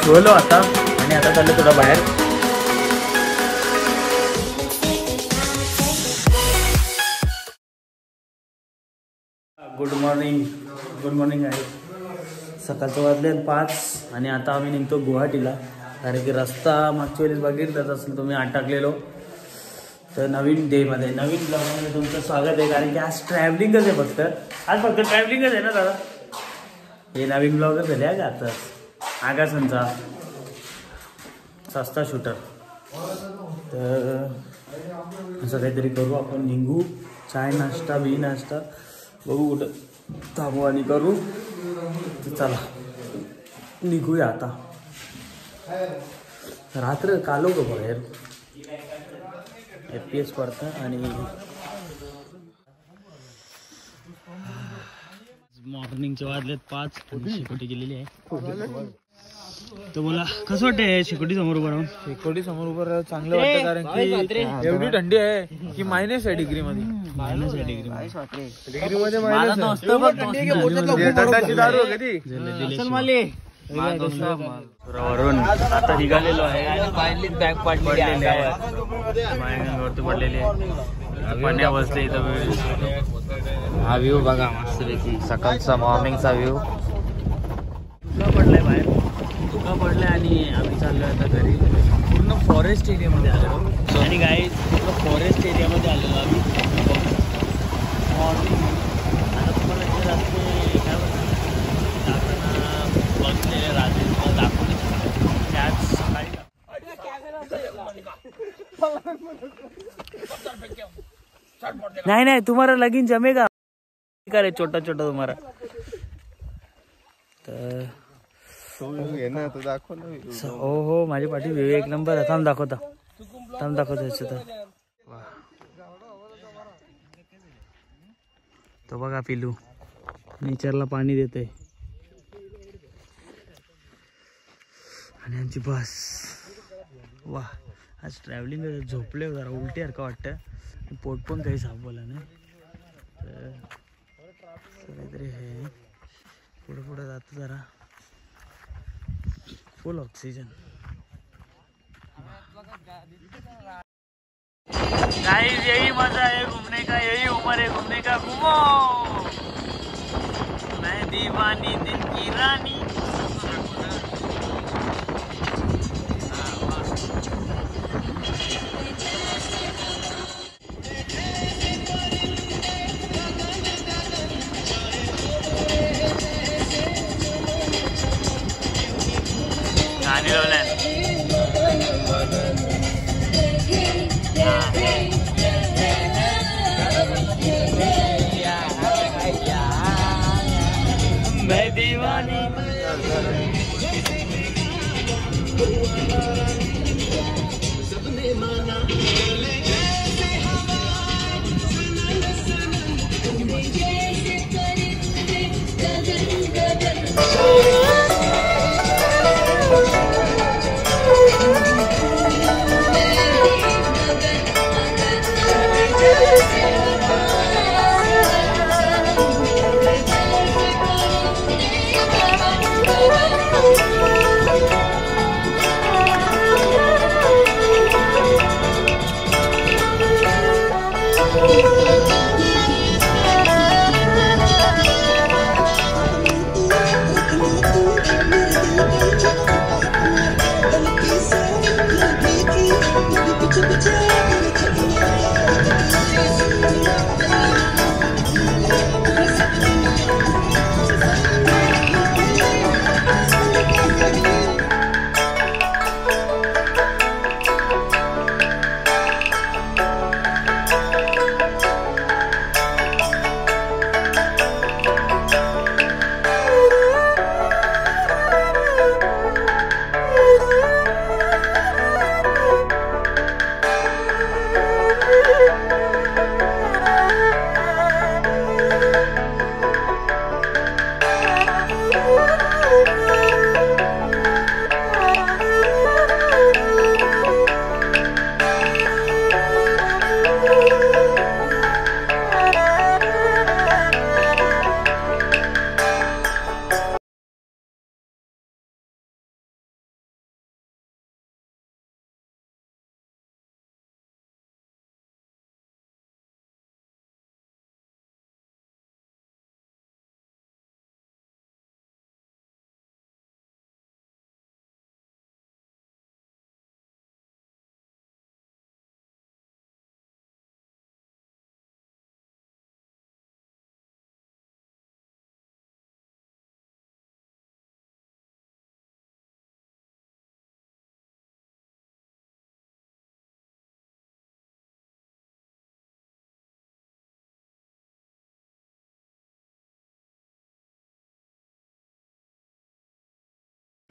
बोलो आता आणि आता चाललं थोडा बाहेर. गुड मॉर्निंग आहे. सकाळचं वाजले 5 आणि आता आम्ही निघतो गुवाहाटीला. कारण की रस्ता मागच्या वेळेस बघितलाच असेल तुम्ही अटकलेलो. तर नवीन डेमध्ये नवीन ब्लॉगमध्ये तुमचं स्वागत आहे. कारण की आज ट्रॅव्हलिंगच आहे आज फक्त ट्रॅव्हलिंगच आहे ना दादा. हे नवीन ब्लॉगच झाले का आता आगासांचा सस्ता शूटर. तर असं काहीतरी करू आपण. निघू चाय नाश्ता बघू कुठं थांबू आणि करू. तर चला निघूया आता. रात्र कालो का बाहेर FPS पडतं आणि मॉर्निंगचे वाजलेत 5 आणि शेकोटी गेलेली आहे. तर बोला कसं वाटतंय शेकोटी समोर उभं राहून? शेकोटी समोर उभं राहून चांगलं वाटतं. कारण की एवढी थंडी आहे की -आहे डिग्री मध्ये. डिग्री मध्ये वरून आता निघालेलो आहे. बॅग पडलेली आहे वरती पडलेली आहे. पाण्या बसले इथं. हा व्ह्यू बघा मस्तपैकी सकाळचा मॉर्निंगचा व्ह्यू. पडलाय बाहेर पडलाय आणि आम्ही चाललोय आता घरी. पूर्ण फॉरेस्ट एरियामध्ये आलो आणि गाईज पूर्ण फॉरेस्ट एरियामध्ये आलेलो आम्ही. मॉर्निंग आता तुम्हाला इथे रस्ते काय जाताना बसलेले राहते दाखवून त्याच सकाळी. नाही तुम्हाला लगीन जमेगा का रे छोटा तुम्हाला. तर हो माझी पाठी एक नंबर. थांब दाखवतो तर. तो बघा पिलू नेचरला पाणी देते आणि आमची बस. वा आज ट्रॅव्हलिंग झोपले जरा उलटीसारखं वाटतं. पोट पण काही सापवलं नाही. तर काहीतरी हे पुढे जातं जरा फुल ऑक्सीजन. गाइस यही मजा है घूमने का. यही उम्र है घूमने का. घूमो मैं दीवानी दिन की रानी. गाणी लावल्या. मैं दीवानी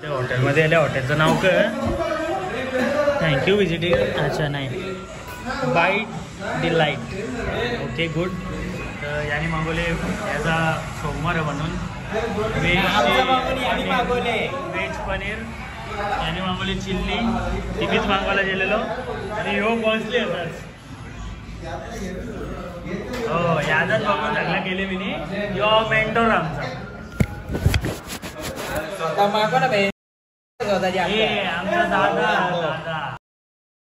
त्या हॉटेलमध्ये आल्या. हॉटेलचं नाव काय? Thank you visiting. अच्छा नाही, बाईट डिलाईट. Okay good. तर याने मागवले याचा सोमवार म्हणून व्हेज पनीर. याने मागवली चिल्ली. टीव्हीच मागवायला गेलेलो आणि हो पोहोचले येतात. हो याचाच बघून चांगला केले मी यो मेंटोर आमचा. आमचा दादा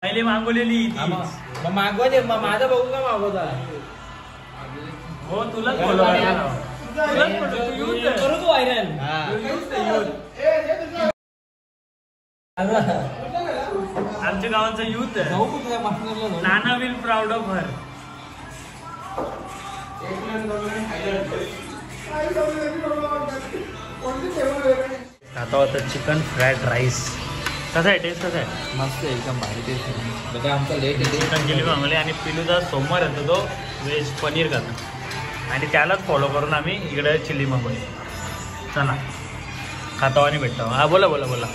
पहिले मागवलेली मागवा दे. माझा बघू का मागवता? हो तुलाच बोलव. व्हायरल आमच्या गावाचं youth. Nana will proud of her. आता होतं चिकन फ्राईड राईस. कसं आहे टेस्ट? कसं आहे? मस्त एकदम भारी टेस्ट. आमचा लेट चिकन चिली मागवले आणि पिलूचा सोमवार येतो तो व्हेज पनीर खातो आणि त्यालाच फॉलो करून आम्ही इकडे चिल्ली मागवली. चला खातो आणि भेटतो. हा बोला बोला बोला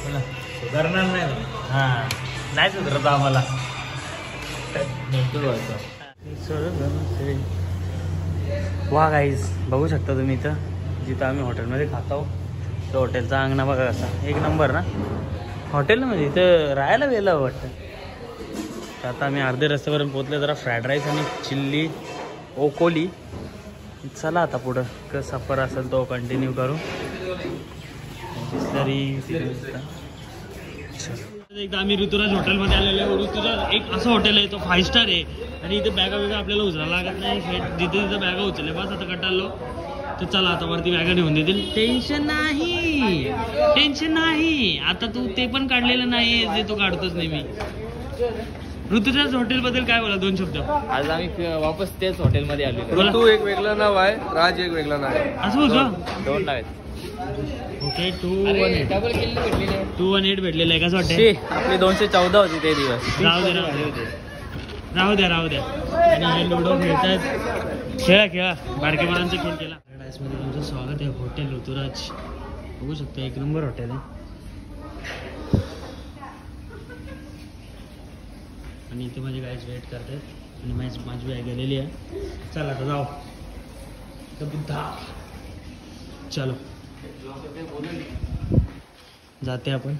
बोला. सुधारणार नाही. हां नाही सुधारत आम्हाला. वा गाईज बघू शकता तुम्ही इथं जिथं आम्ही हॉटेलमध्ये खातो. तो हॉटेलचा अंगणा बघा कसा एक नंबर ना हॉटेल ना. म्हणजे इथं राहायला वेळेला वाटतं. तर आता आम्ही अर्धे रस्त्यापर्यंत पोहोचले. जरा फ्राईड राईस आणि चिल्ली ओकोली. चला आता पुढं कसं सफर असेल तो कंटिन्यू करू. एकदा आम्ही ऋतुराज हॉटेलमध्ये आलेलो आहे. ऋतुराज एक असं हॉटेल आहे तो 5 स्टार आहे आणि इथे बॅगा वेगा आपल्याला उचलायला लागत नाही. जिथे तिथं बॅगा उचलले बस. आता कटालो तर चला आता वरती बॅगा ठेवून देतील. टेन्शन नाही टेन्शन नाही. आता तू ते पण काढलेलं नाही जे तू काढतोच नाही. मी ऋतुराज हॉटेलबद्दल काय बोला 2 शब्द. आज आम्ही वापस तेच हॉटेलमध्ये आलो. ऋतू एक वेगळं नाव आहे, राज एक वेगळं नाव आहे. असं बोलतो. 2 नाव आहेत. ओके 218 भेटलेलं आहे. कसं वाटतं? आपली 214 होती ते दिवस. राहू दे राहू द्या राहू द्या. आणि हे लुडो खेळतात. खेळा बारके पोरांचा खेळ केला. पॅराडाईजमध्ये तुमचं स्वागत आहे. हॉटेल ऋतुराज बघू शकता एक नंबर हॉटेल आहे. आणि इथे माझे गाईज वेट करतात आणि माझी बॅग गेलेली आहे. चला आता जाऊ. बुद्धा चलो जाते आपण.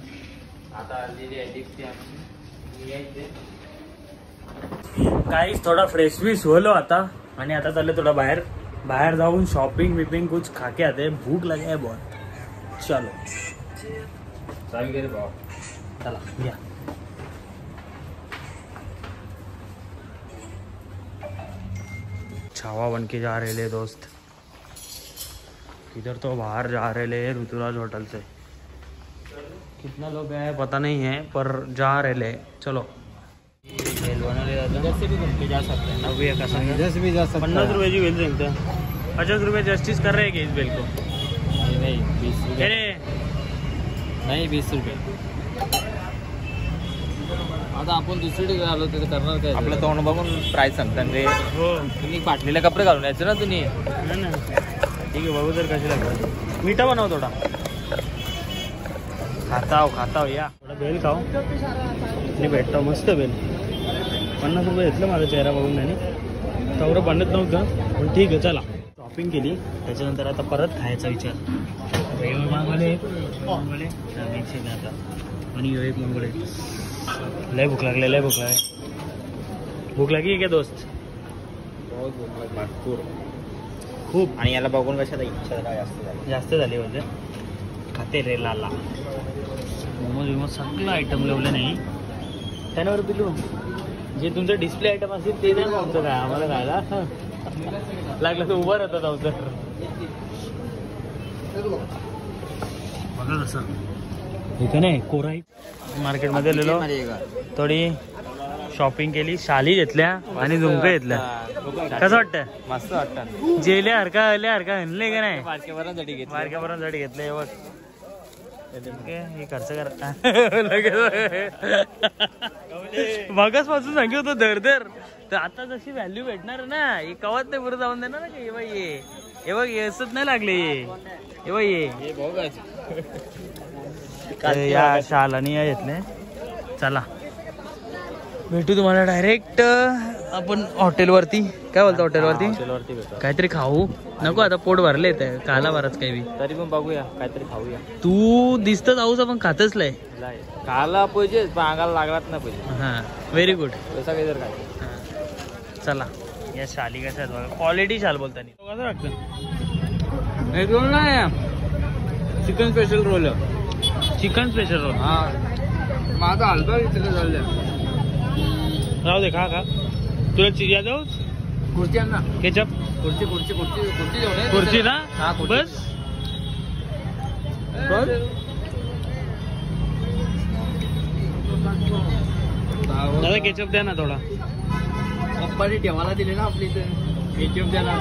गाईज थोडा फ्रेश विश होलो आता आणि आता चालले थोडा बाहेर जाऊन शॉपिंग विपिंग कुछ खाके आते. भूक लगे है बहुत. चलो चला या. छावा बन के जा रहे दोस्त. इधर तो बाहर जा रहे हैं ऋतुराज होटल से. कितना लोग हैं पता नहीं है पर जा रहे. चलो जैसे भी घूम के जा सकते हैं. अभी जैसे भी जा सकते. 50 रुपये की बेल सांगता. 50 रुपये जस्टिस कर रहे हैं इस बेल को. नाही 20 रुपये. नाही 20 रुपये. आता आपण दुसरीकडे आलो तिथे करणार काय? आपलं तोंड बघून प्राईस सांगतात रे. हो तुम्ही फाटलेले कपडे घालून यायचं ना तुम्ही. ना ठीक आहे बघू तर कशी लागतात. मीठा बनव थोडा. खाता या थोडा बेल खाऊ आणि भेटतो. मस्त बेल. 50 रुपये घेतलं माझा चेहरा बघून त्याने. तेवढं बनत नव्हतं पण ठीक आहे. चला शॉपिंग केली त्याच्यानंतर आता परत खायचा विचार. मागवले आता आणि एक मागवले. लय भूक लागली भूक लागली क्या दोस्त? खूप. आणि याला बघून कशाला इच्छा जास्त झाली म्हणजे खाते रे लाला. मोमोज सगळं आयटम लावले नाही त्याच्यावर. पिलू जे तुमचं डिस्प्ले आयटम असेल ते नाही आमचं काय आम्हाला खायला लागलं तर उभं राहतात अवतर. बघा कसं इथं नाही कोराई मार्केटमध्ये गेलेलो. थोडी शॉपिंग केली. शाली घेतल्या आणि झुमकं घेतल्या. कसं वाटतं? मस्त वाटतं. जेल्या हरका आणले का नाही? मार्केटवरून घेतले बघ. हे खर्च करा मगच पासून सांगित होतं दर तर आता जशी व्हॅल्यू भेटणार ना हे कवाच नाही पुढे जाऊन देणार ना. हे बाई हे बघ येसच नाही लागले. हे बाई तर या शालानी या घेतले. चला भेटू तुम्हाला डायरेक्ट आपण हॉटेलवरती. काय बोलतो हॉटेलवरती? काहीतरी खाऊ नको आता, पोट भरले तर काला भरच काही बी. तरी पण बघूया काहीतरी खाऊया. तू दिसत जाऊच आपण खातच लय. खायला पाहिजे पण अंगाला लागलाच नाही पाहिजे. हा व्हेरी गुड. तसा काही जर काय. चला या शाली कशा आहेत बघा, क्वालिटी शाल बोलताना कसं वाटतं. एक रोल नाही, chicken special roll. Chicken special roll. हा माझा हलका तिथे झालं. राहू दे खा खा. तुला चिजा जाऊ खुर्ची आण ना. केचप खुर्ची खुर्ची खुर्ची खुर्ची जेवण आहे. खुर्ची ना. हा खुर्ची. बस दादा केचप द्या ना थोडा. पप्पाने ठेवायला दिले ना आपली इथे. केचप द्या ना.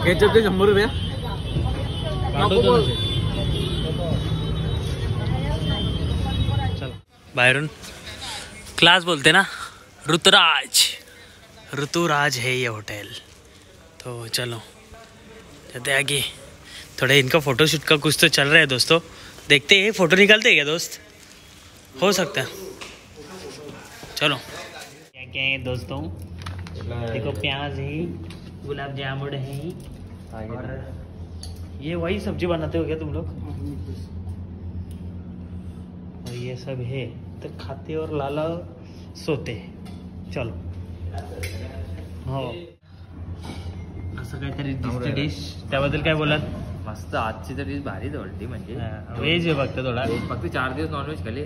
केचप ते 100 रुपये. चला बाहेरून क्लास बोलते ना. ऋतुराज है ये होटल. तो चलो कहते आगे थोड़ा इनका फोटोशूट का कुछ तो चल रहा है दोस्तों. देखते हैं फोटो निकालते हैं क्या दोस्त, हो सकता है. चलो क्या क्या है दोस्तों, देखो प्याज है, गुलाब जामुन है, और ये वही सब्जी बनाते हो क्या तुम लोग? और ये सब है तो खाते और लाला सोते. चलो हो असं काहीतरी दिसते डिश. त्याबद्दल काय बोलाल? मस्त. आजची तर डिश भारी जोडली. म्हणजे व्हेज आहे फक्त थोडा. फक्त 4 दिवस नॉनव्हेज खाली.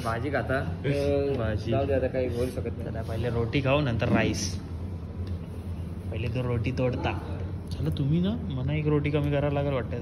भाजी खाता. भाजी. जाऊ दे आता काही बोलू शकत नाही. चला पहिले रोटी खाऊ नंतर राईस. पहिले तो रोटी तोडता. चला तुम्ही ना मला एक रोटी कमी करायला लागेल वाटतं.